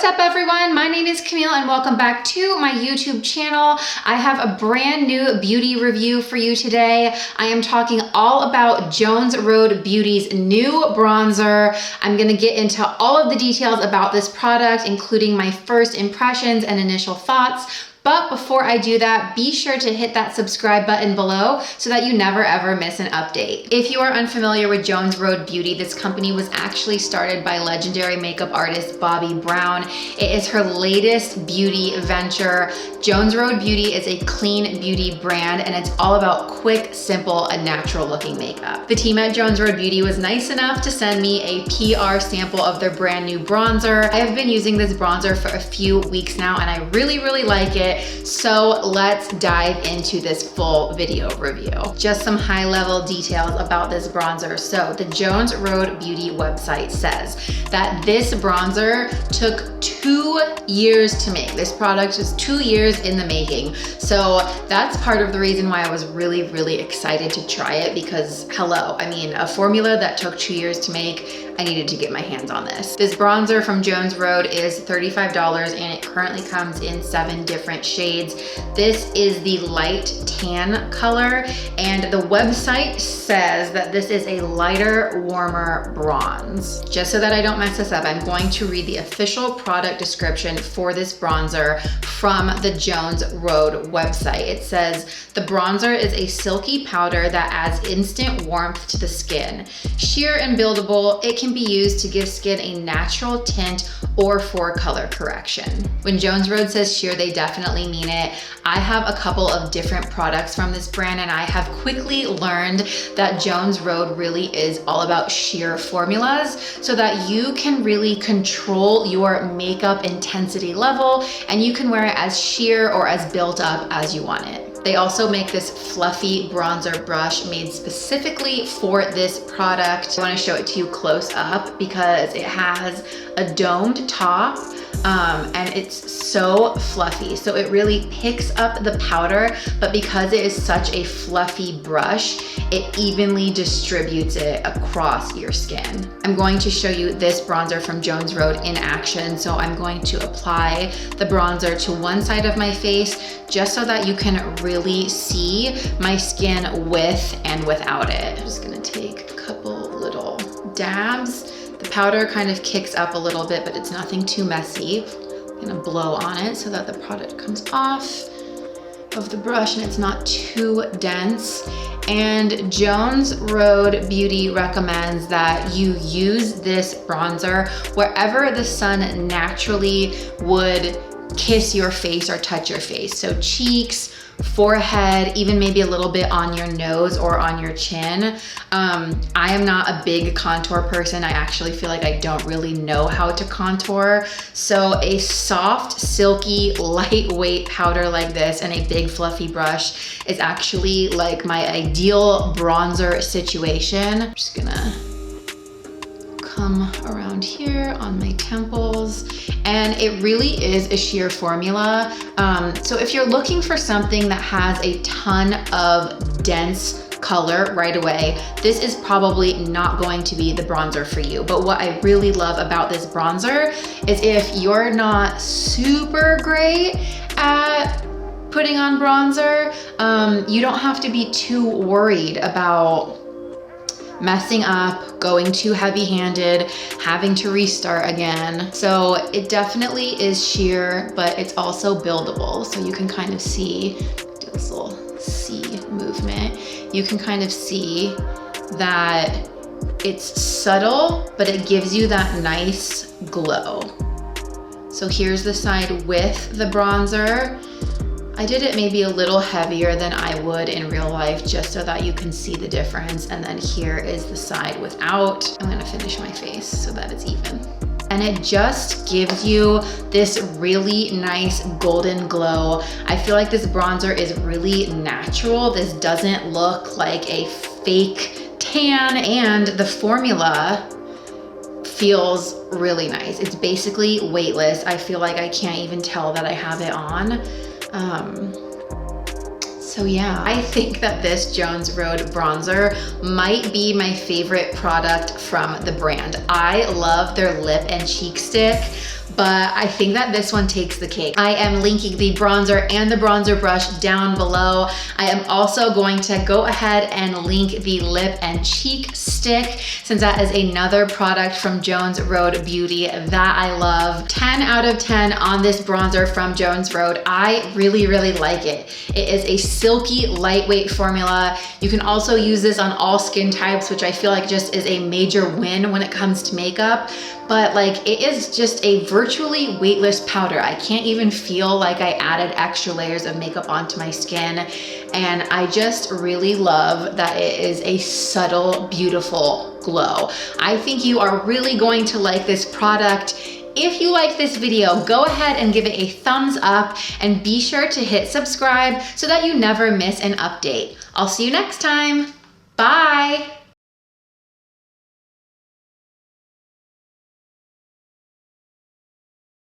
What's up everyone? My name is Camille and welcome back to my YouTube channel. I have a brand new beauty review for you today. I am talking all about Jones Road Beauty's new bronzer. I'm gonna get into all of the details about this product, including my first impressions and initial thoughts. But before I do that, be sure to hit that subscribe button below so that you never ever miss an update. If you are unfamiliar with Jones Road Beauty, this company was actually started by legendary makeup artist Bobbi Brown. It is her latest beauty venture. Jones Road Beauty is a clean beauty brand and it's all about quick, simple, and natural looking makeup. The team at Jones Road Beauty was nice enough to send me a PR sample of their brand new bronzer. I have been using this bronzer for a few weeks now and I really like it. So let's dive into this full video review. Just some high level details about this bronzer. So the Jones Road Beauty website says that this bronzer took 2 years to make. This product is 2 years in the making. So that's part of the reason why I was really excited to try it because hello, I mean, a formula that took 2 years to make, I needed to get my hands on this. This bronzer from Jones Road is $35 and it currently comes in 7 different shades. This is the light tan color and the website says that this is a lighter, warmer bronze. Just so that I don't mess this up, I'm going to read the official product description for this bronzer from the Jones Road website. It says, the bronzer is a silky powder that adds instant warmth to the skin. Sheer and buildable, it can be used to give skin a natural tint or for color correction. When Jones Road says sheer, they definitely mean it. I have a couple of different products from this brand and I have quickly learned that Jones Road really is all about sheer formulas so that you can really control your makeup intensity level and you can wear it as sheer or as built up as you want it. They also make this fluffy bronzer brush made specifically for this product. I want to show it to you close up because it has a domed top and it's so fluffy. So it really picks up the powder, but because it is such a fluffy brush, it evenly distributes it across your skin. I'm going to show you this bronzer from Jones Road in action. So I'm going to apply the bronzer to one side of my face just so that you can really see my skin with and without it. I'm just gonna take a couple little dabs. The powder kind of kicks up a little bit, but it's nothing too messy. I'm gonna blow on it so that the product comes off of the brush and it's not too dense. And Jones Road Beauty recommends that you use this bronzer wherever the sun naturally would kiss your face or touch your face. So cheeks, forehead, even maybe a little bit on your nose or on your chin. I am not a big contour person. I actually feel like I don't really know how to contour. So a soft, silky, lightweight powder like this and a big fluffy brush is actually like my ideal bronzer situation. I'm just gonna come around here on my temples and it really is a sheer formula. So if you're looking for something that has a ton of dense color right away, this is probably not going to be the bronzer for you. But what I really love about this bronzer is if you're not super great at putting on bronzer, you don't have to be too worried about messing up, going too heavy-handed, having to restart again. So it definitely is sheer, but it's also buildable. So you can kind of see, do this little C movement. You can kind of see that it's subtle, but it gives you that nice glow. So here's the side with the bronzer. I did it maybe a little heavier than I would in real life just so that you can see the difference. And then here is the side without. I'm gonna finish my face so that it's even. And it just gives you this really nice golden glow. I feel like this bronzer is really natural. This doesn't look like a fake tan and the formula feels really nice. It's basically weightless. I feel like I can't even tell that I have it on. So yeah, I think that this Jones Road bronzer might be my favorite product from the brand. I love their lip and cheek stick, but I think that this one takes the cake. I am linking the bronzer and the bronzer brush down below. I am also going to go ahead and link the lip and cheek stick, since that is another product from Jones Road Beauty that I love. 10 out of 10 on this bronzer from Jones Road. I really, really like it. It is a silky, lightweight formula. You can also use this on all skin types, which I feel like just is a major win when it comes to makeup. But like, it is just a virtually weightless powder. I can't even feel like I added extra layers of makeup onto my skin. And I just really love that it is a subtle, beautiful glow. I think you are really going to like this product. If you like this video, go ahead and give it a thumbs up and be sure to hit subscribe so that you never miss an update. I'll see you next time. Bye.